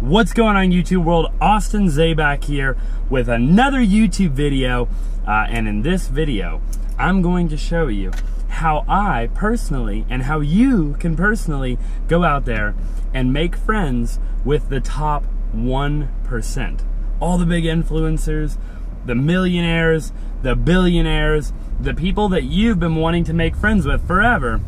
What's going on, YouTube world? Austin Zaback here with another YouTube video, and in this video I'm going to show you how I personally and how you can personally go out there and make friends with the top 1%. All the big influencers, the millionaires, the billionaires, the people that you've been wanting to make friends with forever.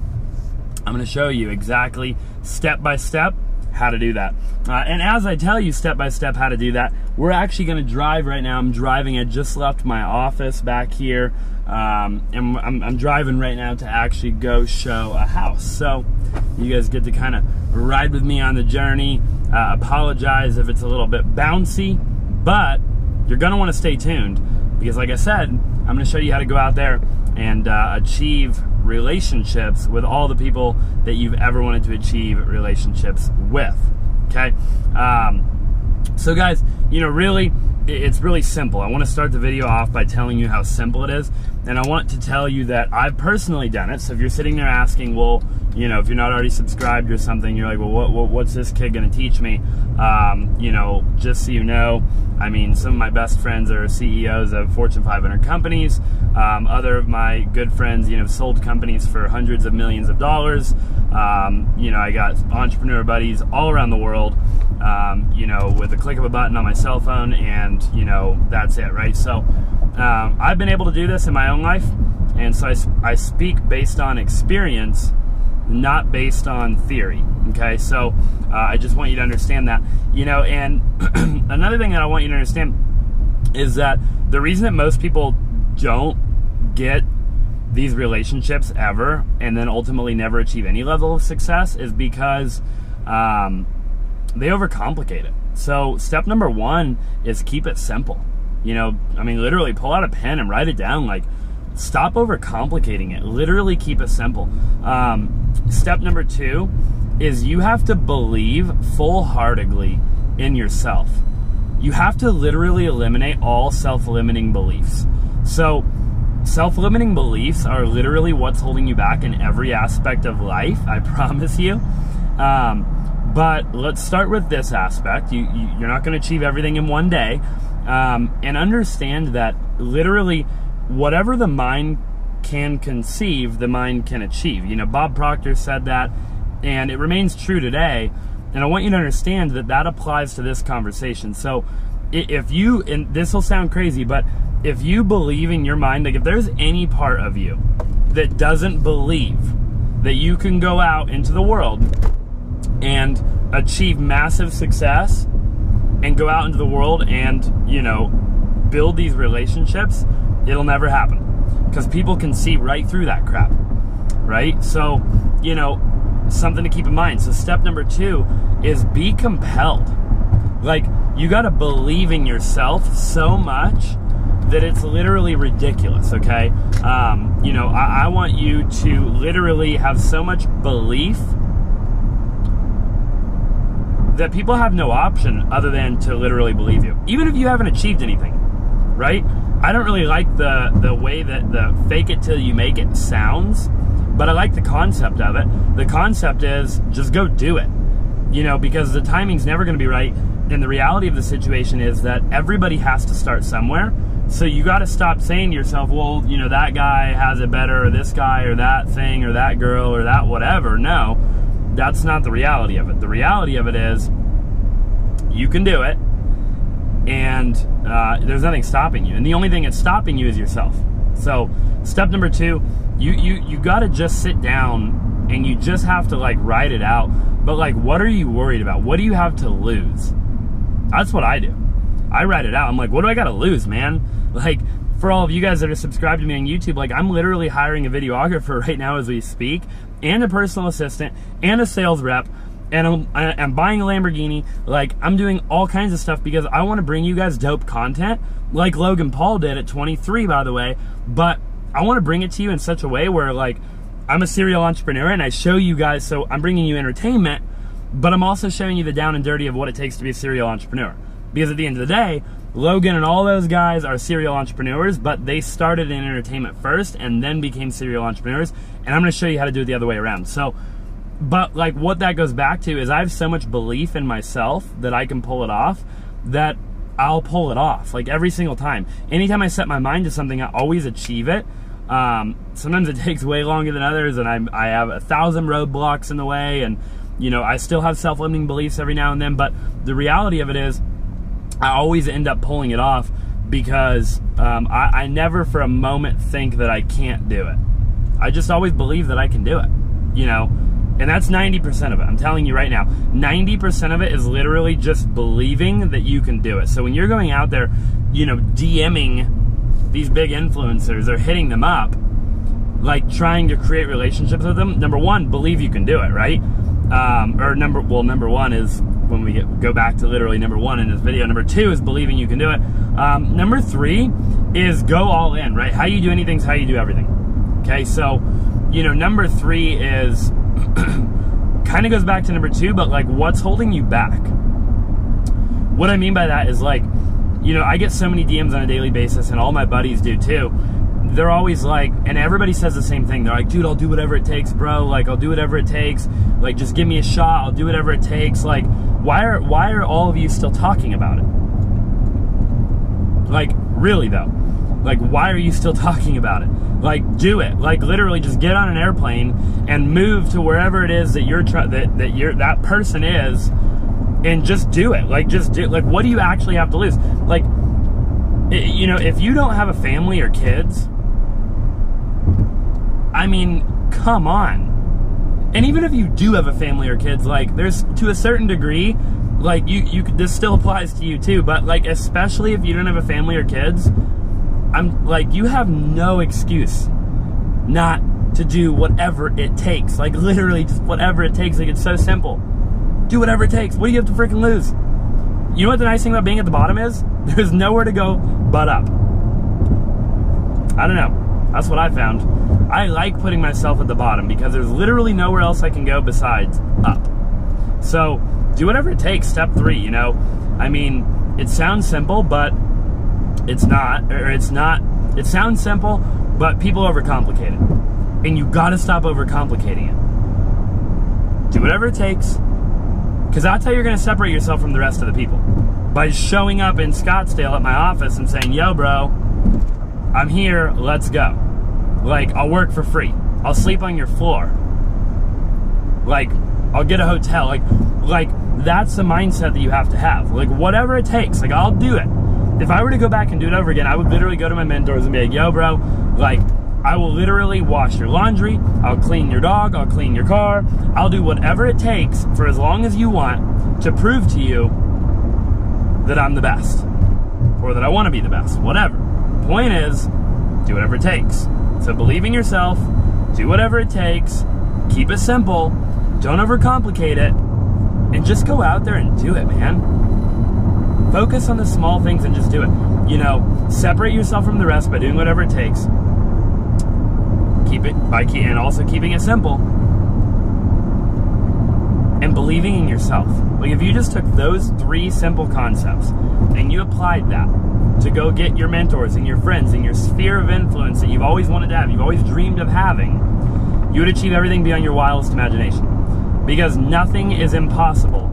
I'm going to show you exactly step by step how to do that. And as I tell you step by step how to do that, we're actually going to drive right now. I'm driving. I just left my office back here, and I'm driving right now to actually go show a house. So you guys get to kind of ride with me on the journey. Apologize if it's a little bit bouncy, but you're going to want to stay tuned because, like I said, I'm going to show you how to go out there and achieve relationships with all the people that you've ever wanted to achieve relationships with. Okay, so guys, you know, really, it's really simple. I want to start the video off by telling you how simple it is, and I want to tell you that I've personally done it. So if you're sitting there asking, well, you know, if you're not already subscribed or something, you're like, well, what's this kid going to teach me? You know, just so you know, I mean, some of my best friends are CEOs of Fortune 500 companies. Other of my good friends, you know, sold companies for hundreds of millions of dollars. You know, I got entrepreneur buddies all around the world, you know, with a click of a button on my cell phone, and, you know, that's it, right? So I've been able to do this in my own life, and so I speak based on experience, not based on theory. Okay, so I just want you to understand that, you know. And another thing that I want you to understand is that the reason that most people don't get these relationships ever and then ultimately never achieve any level of success is because they overcomplicate it. So step number one is keep it simple. You know, I mean, literally pull out a pen and write it down. Like, stop overcomplicating it. Literally keep it simple. Step number two is you have to believe full-heartedly in yourself. You have to literally eliminate all self-limiting beliefs. So self-limiting beliefs are literally what's holding you back in every aspect of life, I promise you. But let's start with this aspect. You're not going to achieve everything in one day. And understand that literally whatever the mind can conceive, the mind can achieve. You know, Bob Proctor said that, and it remains true today. And I want you to understand that that applies to this conversation. So if you, and this will sound crazy, but if you believe in your mind, like if there's any part of you that doesn't believe that you can go out into the world and achieve massive success and go out into the world and, you know, build these relationships, it'll never happen. Because people can see right through that crap, right? So, you know, something to keep in mind. So step number two is be compelled. Like, you got to believe in yourself so much that it's literally ridiculous, okay? You know, I want you to literally have so much belief that people have no option other than to literally believe you, even if you haven't achieved anything, right? I don't really like the way that the fake it till you make it sounds, but I like the concept of it. The concept is just go do it, you know, because the timing's never going to be right. And the reality of the situation is that everybody has to start somewhere. So you got to stop saying to yourself, well, you know, that guy has it better, or this guy, or that thing, or that girl, or that whatever. No, that's not the reality of it. The reality of it is you can do it, and there's nothing stopping you. And the only thing that's stopping you is yourself. So step number two, you got to just sit down and you just have to, like, write it out. But, like, what are you worried about? What do you have to lose? That's what I do. I write it out. I'm like, what do I got to lose, man? Like, for all of you guys that are subscribed to me on YouTube, like, I'm literally hiring a videographer right now as we speak, and a personal assistant, and a sales rep, and I'm buying a Lamborghini. Like, I'm doing all kinds of stuff because I want to bring you guys dope content, like Logan Paul did at 23, by the way. But I want to bring it to you in such a way where, like, I'm a serial entrepreneur and I show you guys, so I'm bringing you entertainment, but I'm also showing you the down and dirty of what it takes to be a serial entrepreneur. Because at the end of the day, Logan and all those guys are serial entrepreneurs, but they started in entertainment first and then became serial entrepreneurs. And I'm going to show you how to do it the other way around. So But like what that goes back to is I have so much belief in myself that I can pull it off, that I'll pull it off like every single time. Anytime I set my mind to something, I always achieve it. Sometimes it takes way longer than others, and I have 1,000 roadblocks in the way, and you know, I still have self-limiting beliefs every now and then, but the reality of it is I always end up pulling it off because I never for a moment think that I can't do it. I just always believe that I can do it, you know, and that's 90% of it. I'm telling you right now, 90% of it is literally just believing that you can do it. So when you're going out there, you know, DMing these big influencers or hitting them up, like trying to create relationships with them, number one, believe you can do it, right? Number one is when we go back to literally number one in this video. Number two is believing you can do it. Number three is go all in, right? How you do anything is how you do everything. Okay, so, you know, number three is kind of goes back to number two, but like what's holding you back? What I mean by that is like, you know, I get so many DMs on a daily basis, and all my buddies do too. They're always like, and everybody says the same thing. They're like, dude, I'll do whatever it takes, bro. Like, I'll do whatever it takes. Like, just give me a shot. I'll do whatever it takes. Like, why are all of you still talking about it? Like, really though, like, why are you still talking about it? Like, do it. Like, literally, just get on an airplane and move to wherever it is that that person is, and just do it. Like, just do. Like, what do you actually have to lose? Like, you know, if you don't have a family or kids, I mean, come on. And even if you do have a family or kids, like, there's, to a certain degree, like, this still applies to you too, but like, especially if you don't have a family or kids, I'm like, you have no excuse not to do whatever it takes. Like, literally just whatever it takes. Like, it's so simple. Do whatever it takes. What do you have to freaking lose? You know what the nice thing about being at the bottom is? There's nowhere to go but up. I don't know. That's what I found. I like putting myself at the bottom because there's literally nowhere else I can go besides up. So do whatever it takes. Step three, you know? I mean, it sounds simple, but it's not. Or it's not. It sounds simple, but people overcomplicate it. And you gotta stop overcomplicating it. Do whatever it takes. Because that's how you're going to separate yourself from the rest of the people. By showing up in Scottsdale at my office and saying, yo, bro, I'm here, let's go. Like, I'll work for free. I'll sleep on your floor. Like, I'll get a hotel. Like that's the mindset that you have to have. Like, whatever it takes, like, I'll do it. If I were to go back and do it over again, I would literally go to my mentors and be like, yo, bro, like, I will literally wash your laundry, I'll clean your dog, I'll clean your car, I'll do whatever it takes for as long as you want to prove to you that I'm the best, or that I want to be the best, whatever. Point is, do whatever it takes. So believe in yourself, do whatever it takes, keep it simple, don't overcomplicate it, and just go out there and do it, man. Focus on the small things and just do it. You know, separate yourself from the rest by doing whatever it takes. And also keeping it simple, and believing in yourself. Like, if you just took those three simple concepts and you applied that to go get your mentors and your friends and your sphere of influence that you've always wanted to have, you've always dreamed of having, you would achieve everything beyond your wildest imagination. Because nothing is impossible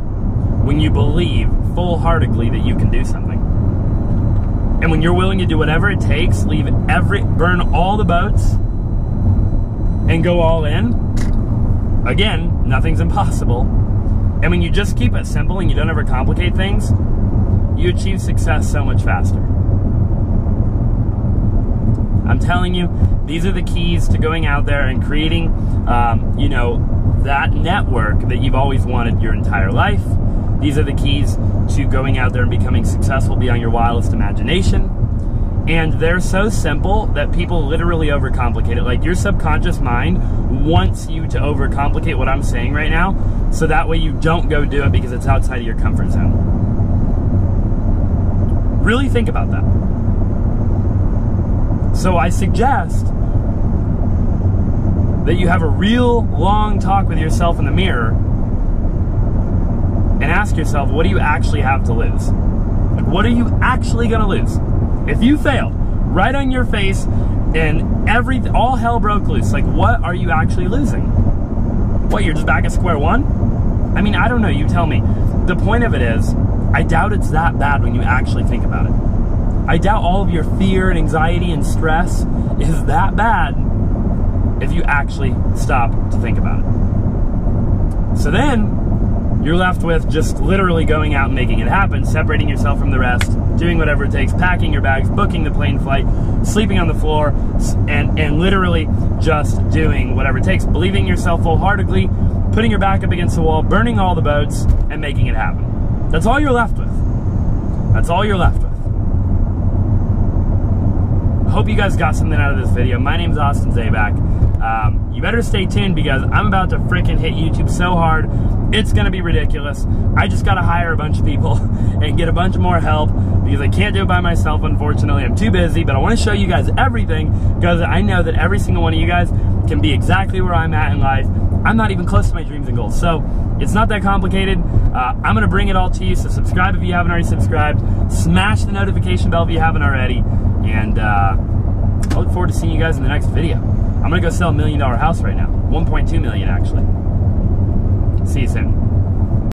when you believe full-heartedly that you can do something. And when you're willing to do whatever it takes, burn all the boats, and go all in, again, nothing's impossible. And when you just keep it simple and you don't overcomplicate things, you achieve success so much faster. I'm telling you, these are the keys to going out there and creating, you know, that network that you've always wanted your entire life. These are the keys to going out there and becoming successful beyond your wildest imagination. And they're so simple that people literally overcomplicate it. Like, your subconscious mind wants you to overcomplicate what I'm saying right now, so that way you don't go do it because it's outside of your comfort zone. Really think about that. So I suggest that you have a real long talk with yourself in the mirror and ask yourself, what do you actually have to lose? Like, what are you actually going to lose? If you failed, right on your face, and all hell broke loose, like, what are you actually losing? What, you're just back at square one? I mean, I don't know, you tell me. The point of it is, I doubt it's that bad when you actually think about it. I doubt all of your fear and anxiety and stress is that bad if you actually stop to think about it. So then, you're left with just literally going out and making it happen, separating yourself from the rest, doing whatever it takes, packing your bags, booking the plane flight, sleeping on the floor, and literally just doing whatever it takes, believing in yourself wholeheartedly, putting your back up against the wall, burning all the boats, and making it happen. That's all you're left with. That's all you're left with. Hope you guys got something out of this video. My name's Austin Zaback. You better stay tuned because I'm about to freaking hit YouTube so hard, it's gonna be ridiculous. I just gotta hire a bunch of people and get a bunch more help because I can't do it by myself, unfortunately. I'm too busy, but I wanna show you guys everything because I know that every single one of you guys can be exactly where I'm at in life. I'm not even close to my dreams and goals, so it's not that complicated. I'm gonna bring it all to you, so subscribe if you haven't already subscribed. Smash the notification bell if you haven't already, and I look forward to seeing you guys in the next video. I'm gonna go sell $1 million house right now. 1.2 million, actually. See you soon.